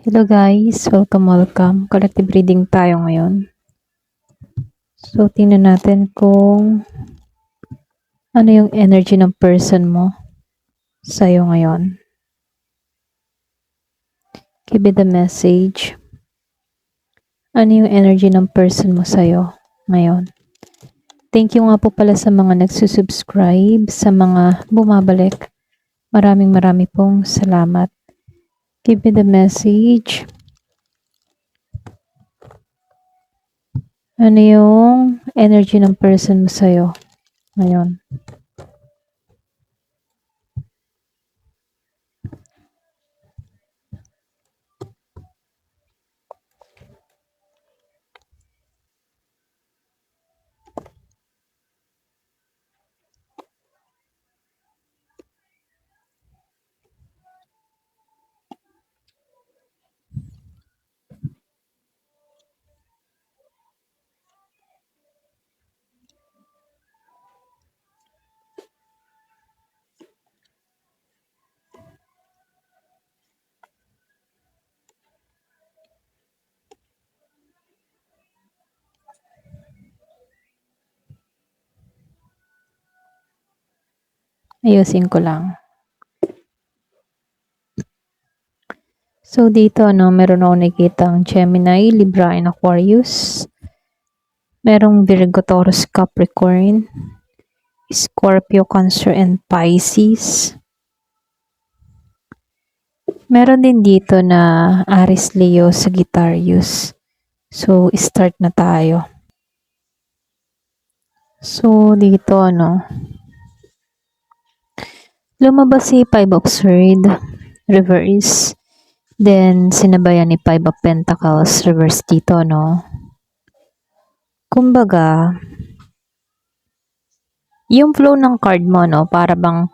Hello guys, welcome. Collective reading tayo ngayon. So, tingnan natin kung ano yung energy ng person mo sa'yo ngayon. Give it the message. Ano yung energy ng person mo sa'yo ngayon. Thank you nga po pala sa mga nagsusubscribe, sa mga bumabalik. Maraming pong salamat. Give me the message. Ano yung energy ng person mo sa'yo ngayon. Ayusin ko lang. So, dito, meron ako nakikitang Gemini, Libra, and Aquarius. Merong Virgo, Taurus, Capricorn, Scorpio, Cancer, and Pisces. Meron din dito na Aries, Leo, Sagittarius. So, start na tayo. So, dito, lumabas si Five of Swords, reverse. Then, sinabayan ni Five of Pentacles, reverse dito, Kumbaga, yung flow ng card mo, para bang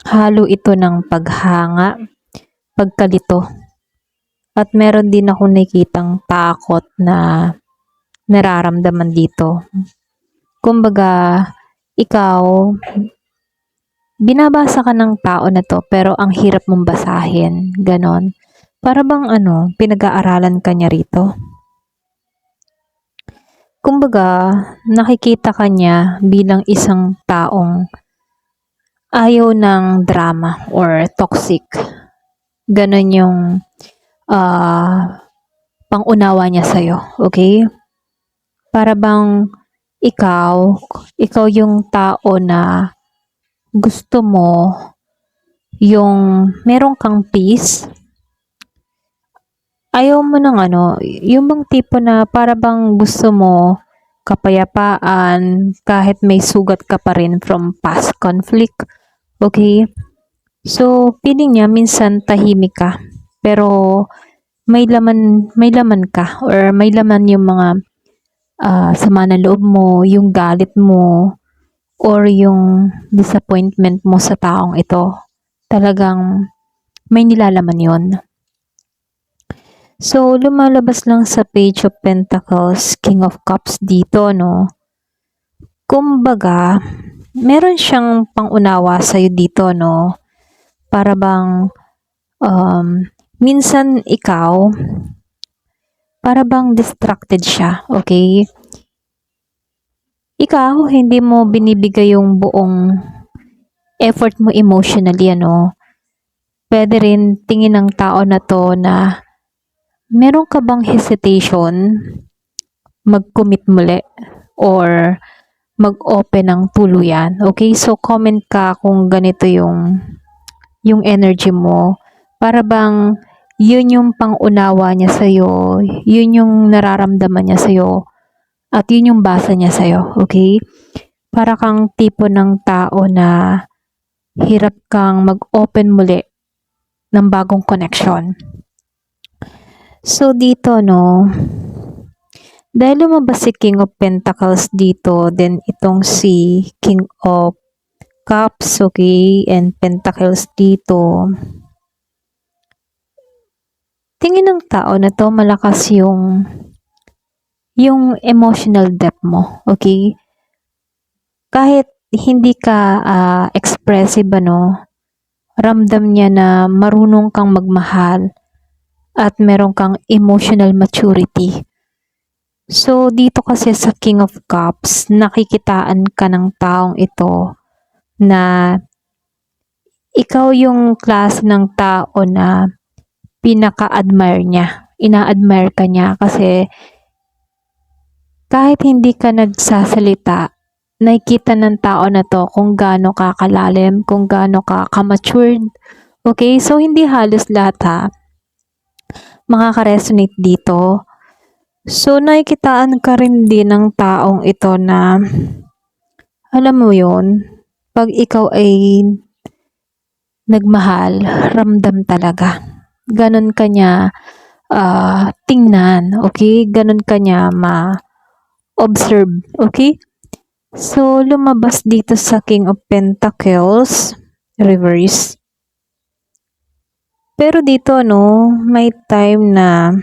halo ito ng paghanga, pagkalito. At meron din ako nakitang takot na nararamdaman dito. Kumbaga, ikaw, binabasa ka ng tao na to pero ang hirap mong basahin. Ganon. Para bang pinag-aaralan ka niya rito. Kumbaga, nakikita ka niya bilang isang taong ayaw ng drama or toxic. Ganon yung pangunawa niya sa'yo. Okay? Para bang ikaw yung tao na gusto mo yung meron kang peace. Ayaw mo ng yung bang tipo na para bang gusto mo kapayapaan kahit may sugat ka pa rin from past conflict. Okay? So, feeling niya minsan tahimik ka. Pero may laman ka or may laman yung mga sama ng loob mo, yung galit mo, or yung disappointment mo sa taong ito. Talagang may nilalaman yon. So, lumalabas lang sa Page of Pentacles, King of Cups dito, Kumbaga, meron siyang pangunawa sa'yo dito, Para bang, minsan ikaw, para bang distracted siya, okay? Ikaw, hindi mo binibigay yung buong effort mo emotionally, Pwede rin tingin ng tao na to na meron ka bang hesitation mag-commit muli or mag-open ng tuluyan. Okay? So, comment ka kung ganito yung energy mo. Para bang yun yung pangunawa niya sa'yo, yun yung nararamdaman niya sa'yo, at yun yung basa niya sa'yo, okay? Para kang tipo ng tao na hirap kang mag-open muli ng bagong connection. So, dito, dahil lumabas si King of Pentacles dito, then itong si King of Cups, okay, and Pentacles dito. Tingin ng tao na to malakas yung emotional depth mo, okay? Kahit hindi ka expressive, Ramdam niya na marunong kang magmahal at meron kang emotional maturity. So, dito kasi sa King of Cups, nakikitaan ka ng taong ito na ikaw yung klase ng tao na pinaka-admire niya. Ina-admire ka niya kasi kahit hindi ka nagsasalita, nakikita ng tao na to kung gaano ka kalalim, kung gaano ka ka-matured. Okay? So, hindi halos lahat ha makaka-resonate dito. So, nakikitaan ka rin din ng taong ito na, alam mo yun, pag ikaw ay nagmahal, ramdam talaga. Ganon ka niya tingnan, okay? Ganon ka niya ma-observe, okay? So, lumabas dito sa King of Pentacles, reverse. Pero dito, no, may time na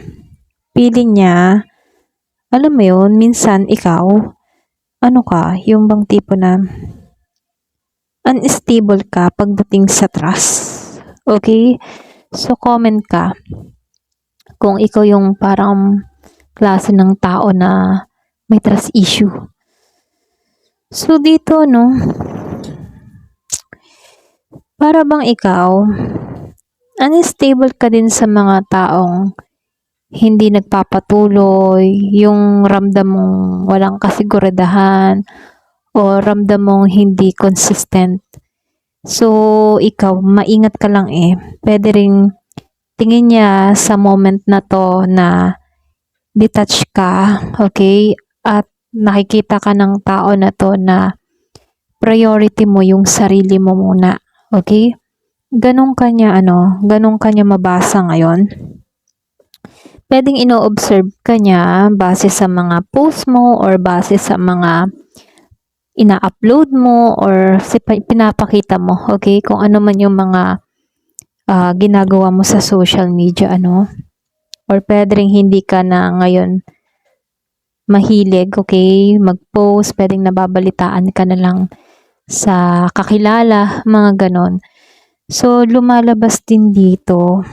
feeling niya, alam mo yun, minsan ikaw, ano ka, yung bang tipo na unstable ka pagdating sa trust. Okay? So, comment ka kung ikaw yung parang klase ng tao na may trust issue. So, dito, no, para bang ikaw, unstable ka din sa mga taong hindi nagpapatuloy, yung ramdam mong walang kasiguradahan, o ramdam mong hindi consistent. So, ikaw, maingat ka lang eh. Pwede ring tingin niya sa moment na to na detach ka, okay? At nakikita ka ng tao na to na priority mo yung sarili mo muna, okay? Ganun kanya mabasa ngayon. Pwedeng ino-observe ka niya base sa mga post mo or base sa mga ina-upload mo or pinapakita mo, okay? Kung ano man yung mga ginagawa mo sa social media, ano? Or pwede rin hindi ka na ngayon mahilig, okay? Mag-post, pwedeng nababalitaan ka na lang sa kakilala, mga ganon. So, lumalabas din dito.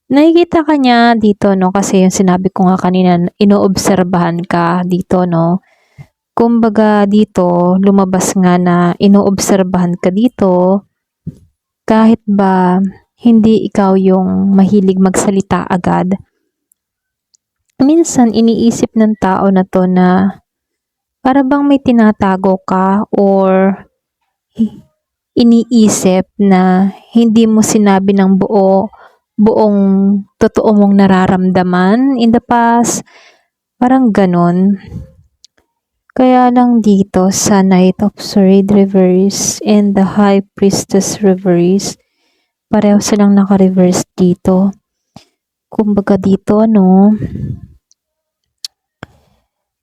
Nakikita ka niya dito, no? Kasi yung sinabi ko nga kanina, inoobserbahan ka dito, no? Kumbaga dito, lumabas nga na inoobserbahan ka dito, kahit ba hindi ikaw yung mahilig magsalita agad. Minsan, iniisip ng tao na to na para bang may tinatago ka or iniisip na hindi mo sinabi ng buong totoo mong nararamdaman in the past. Parang ganon. Kaya lang dito sa Knight of Swords reverse and the High Priestess reverse, pareho silang naka-reverse dito. Kumbaga dito, ano,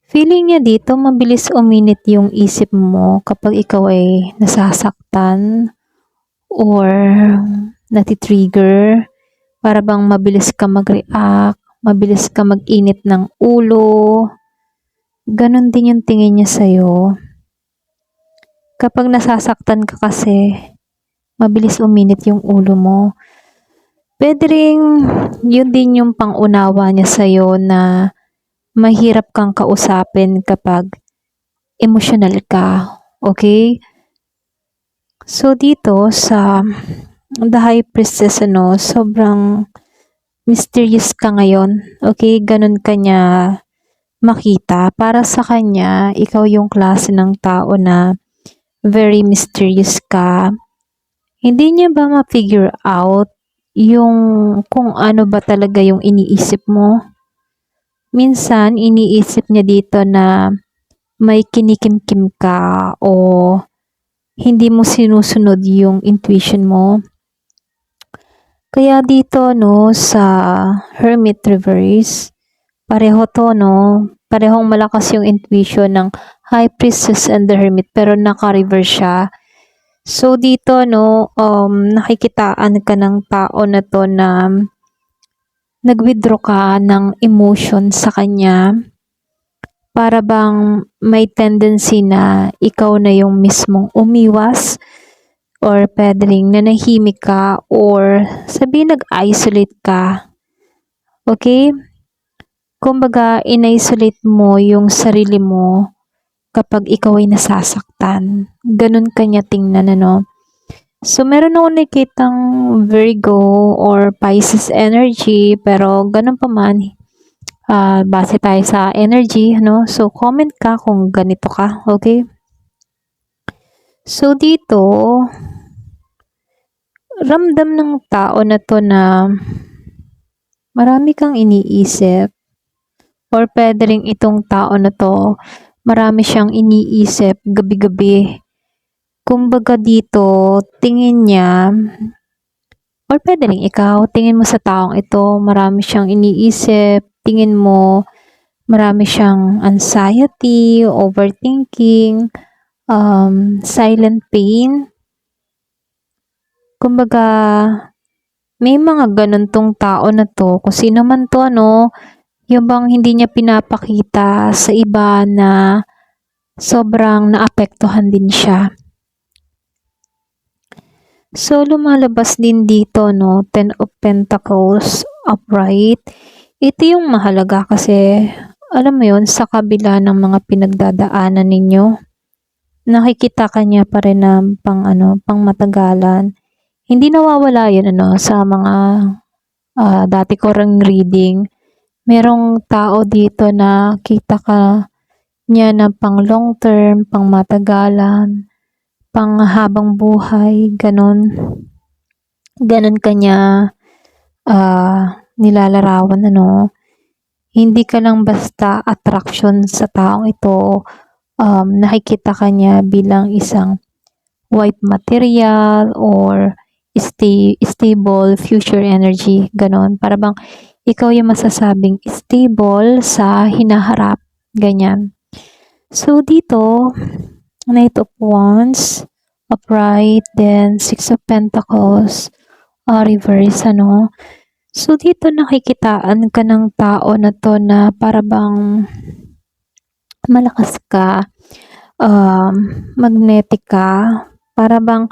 feeling niya dito, mabilis uminit yung isip mo kapag ikaw ay nasasaktan or natitrigger. Para bang mabilis ka mag-react, mabilis ka mag-init ng ulo. Ganon din yung tingin niya sa'yo. Kapag nasasaktan ka kasi, mabilis uminit yung ulo mo. Pwede rin, yun din yung pangunawa niya sa'yo na mahirap kang kausapin kapag emotional ka. Okay? So, dito sa The High Priestess, ano, sobrang mysterious ka ngayon. Okay? Ganon ka niya makita. Para sa kanya, ikaw yung klase ng tao na very mysterious ka. Hindi niya ba ma-figure out yung kung ano ba talaga yung iniisip mo? Minsan, iniisip niya dito na may kinikimkim ka o hindi mo sinusunod yung intuition mo. Kaya dito, no, sa Hermit Reverse, pareho to, no? Parehong malakas yung intuition ng High Priestess and the Hermit pero naka-reverse siya. So, dito, no, nakikitaan ka ng tao na to na nag-withdraw ka ng emotion sa kanya. Para bang may tendency na ikaw na yung mismong umiwas or puwede ring nanahimik ka or sabihin nag-isolate ka, okay? Kumbaga in-isolate mo yung sarili mo kapag ikaw ay nasasaktan, gano'n ka niya tingnan ano. So, meron akong nakitang Virgo or Pisces energy pero gano'n pa man, base tayo sa energy ano. So, comment ka kung ganito ka, okay? So, dito ramdam ng tao na 'to na marami kang iniisip or puwede ring itong tao na 'to marami siyang iniisip gabi-gabi. Kumbaga dito tingin niya or puwede ring ikaw, tingin mo sa taong ito marami siyang iniisip, tingin mo marami siyang anxiety, overthinking, silent pain. Kumbaga may mga gano'n 'tong tao na 'to, kung sino man 'to ano, yung bang hindi niya pinapakita sa iba na sobrang naapektuhan din siya. So, lumalabas din dito 'no, Ten of Pentacles upright. Ito yung mahalaga kasi alam mo yun, sa kabila ng mga pinagdadaanan ninyo, nakikita ka niya pa rin na pangmatagalan. Hindi nawawala yun ano, sa mga dati ko ring reading. Merong tao dito na kita ka niya na pang long term, pang matagalan, pang habang buhay, ganun. Ganun kanya nilalarawan ano. Hindi ka lang basta attraction sa taong ito. Nakikita ka niya bilang isang white material or stable future energy, ganon. Para bang ikaw yung masasabing stable sa hinaharap, ganyan. So, dito, Knight of Wands, upright, then Six of Pentacles, reverse, ano. So, dito nakikitaan ka ng tao na to na para bang malakas ka, magnetic ka, para bang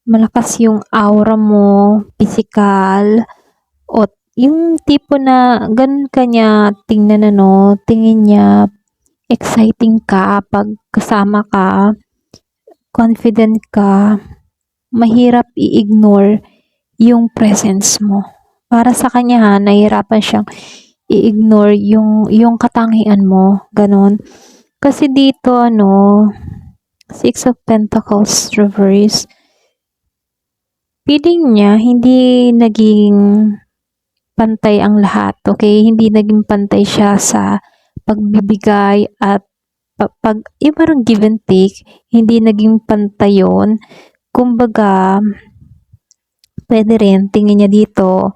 malakas yung aura mo, physical, o yung tipo na ganun ka niya tingnan ano, tingin niya exciting ka pag kasama ka, confident ka, mahirap i-ignore yung presence mo. Para sa kanya ha, nahihirapan siyang i-ignore yung katangian mo, ganun. Kasi dito ano, Six of Pentacles reverse, feeling niya hindi naging pantay ang lahat, okay? Hindi naging pantay siya sa pagbibigay at pag yung parang give and take, hindi naging pantay yun. Kumbaga, pwede rin, tingin niya dito,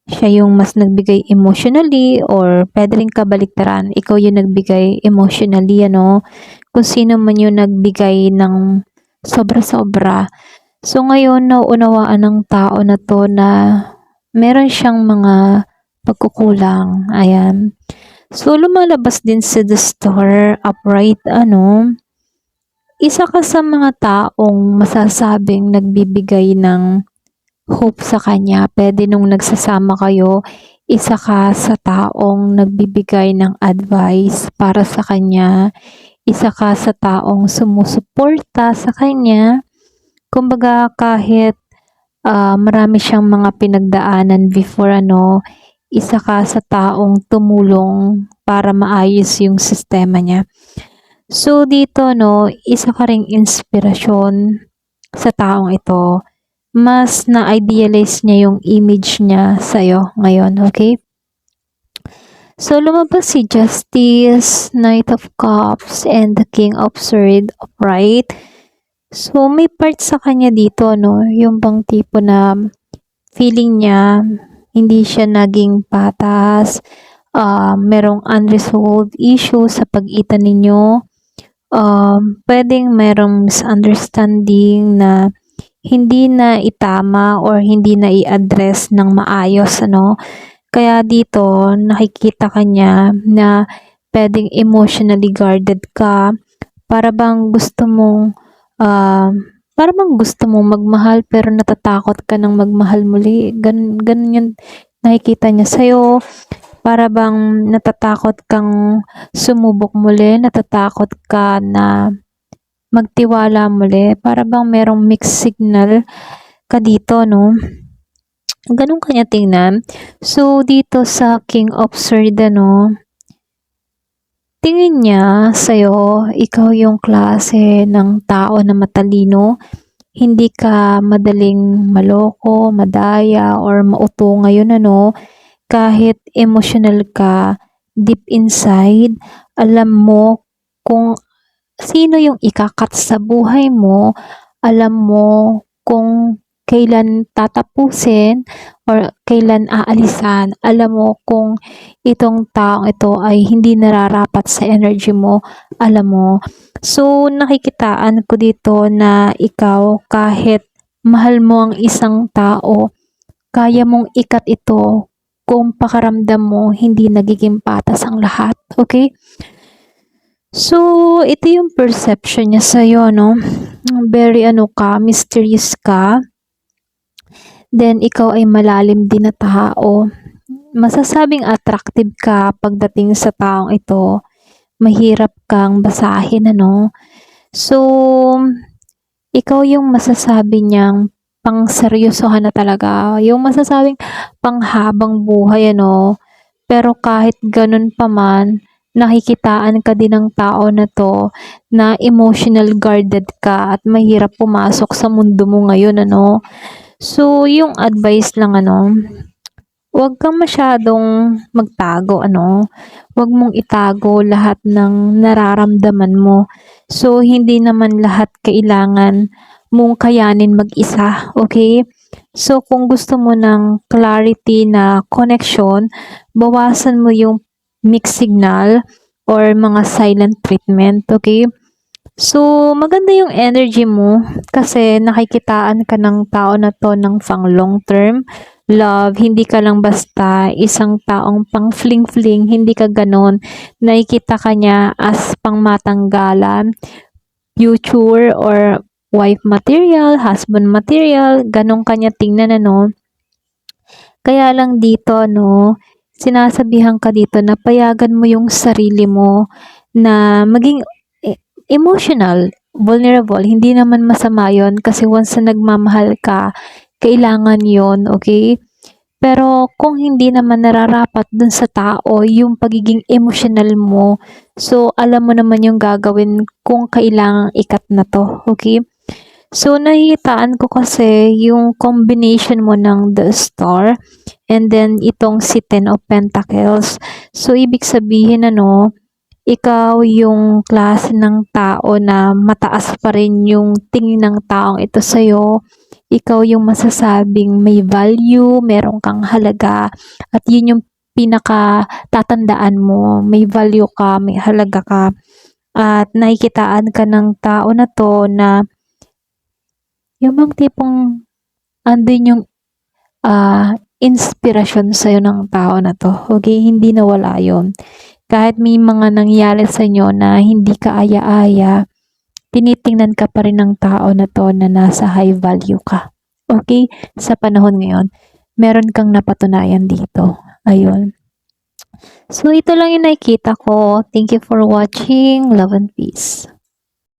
siya yung mas nagbigay emotionally or pwede rin kabaliktaran, ikaw yung nagbigay emotionally, ano? Kung sino man yung nagbigay ng sobra-sobra. So, ngayon, nauunawaan ng tao na to na meron siyang mga pagkukulang. Ayan. So, lumalabas din sa the Star upright, ano, isa ka sa mga taong masasabing nagbibigay ng hope sa kanya. Pwede nung nagsasama kayo, isa ka sa taong nagbibigay ng advice para sa kanya. Isa ka sa taong sumusuporta sa kanya. Kumbaga kahit marami siyang mga pinagdaanan before ano, isa ka sa taong tumulong para maayos yung sistema niya. So dito no, isa ka ring inspirasyon sa taong ito. Mas na-idealize niya yung image niya sa'yo ngayon, okay? So, lumabas si Justice, Knight of Cups, and the King of Swords upright. So, may part sa kanya dito, no? Yung bang tipo na feeling niya, hindi siya naging patas, merong unresolved issue sa pagitan ninyo, pwedeng merong misunderstanding na hindi na itama or hindi na i-address ng maayos, ano. Kaya dito, nakikita ka niya na pwedeng emotionally guarded ka, para bang gusto mong para bang gusto mong magmahal pero natatakot ka ng magmahal muli. Ganun yung nakikita niya sa'yo. Para bang natatakot kang sumubok muli, natatakot ka na magtiwala muli. Para bang merong mixed signal ka dito, no? Ganun kanya tingnan. So, dito sa King of Swords, no, tingin niya sa'yo, ikaw yung klase ng tao na matalino. Hindi ka madaling maloko, madaya, or mauto ngayon, ano. Kahit emotional ka, deep inside, alam mo kung sino yung ikakat sa buhay mo, alam mo kung kailan tatapusin or kailan aalisan. Alam mo kung itong taong ito ay hindi nararapat sa energy mo, alam mo. So, nakikitaan ko dito na ikaw, kahit mahal mo ang isang tao, kaya mong ikat ito kung pakaramdam mo hindi nagiging patas ang lahat. Okay? So, ito yung perception niya sa'yo, no? Very mysterious ka. Then, ikaw ay malalim din na tao. Masasabing attractive ka pagdating sa taong ito. Mahirap kang basahin, ano? So, ikaw yung masasabi niyang pang-seryosohan na talaga. Yung masasabing panghabang buhay, ano? Pero kahit ganun pa man, nakikitaan ka din ng tao na to na emotional guarded ka at mahirap pumasok sa mundo mo ngayon, ano? So, yung advice lang, huwag kang masyadong magtago, ano? Huwag mong itago lahat ng nararamdaman mo. So, hindi naman lahat kailangan mong kayanin mag-isa, okay? So, kung gusto mo ng clarity na connection, bawasan mo yung mixed signal or mga silent treatment, okay? So, maganda yung energy mo kasi nakikitaan ka ng tao na to ng pang long term love. Hindi ka lang basta isang taong pang fling-fling, hindi ka ganon. Nakikita ka niya as pang matanggalan, future or wife material, husband material, ganong kanya tingnan, ano. Kaya lang dito, no, sinasabihan ka dito na payagan mo yung sarili mo na maging emotional, vulnerable. Hindi naman masama yon kasi once na nagmamahal ka, kailangan yon, okay? Pero kung hindi naman nararapat dun sa tao yung pagiging emotional mo, so alam mo naman yung gagawin kung kailangang ikat na to, okay? So, nahihitaan ko kasi yung combination mo ng the star and then itong si Ten of Pentacles. So, ibig sabihin, ano, ikaw yung klase ng tao na mataas pa rin yung tingin ng taong ito sa'yo. Ikaw yung masasabing may value, meron kang halaga, at yun yung pinaka tatandaan mo. May value ka, may halaga ka, at nakikitaan ka ng tao na to na yung bang tipong andun yung inspirasyon sa'yo ng tao na to. Okay, hindi nawala yun. Kahit may mga nangyari sa inyo na hindi ka aya-aya, tinitingnan ka pa rin ng tao na to na nasa high value ka. Okay? Sa panahon ngayon, meron kang napatunayan dito. Ayun. So, ito lang yung nakikita ko. Thank you for watching. Love and peace.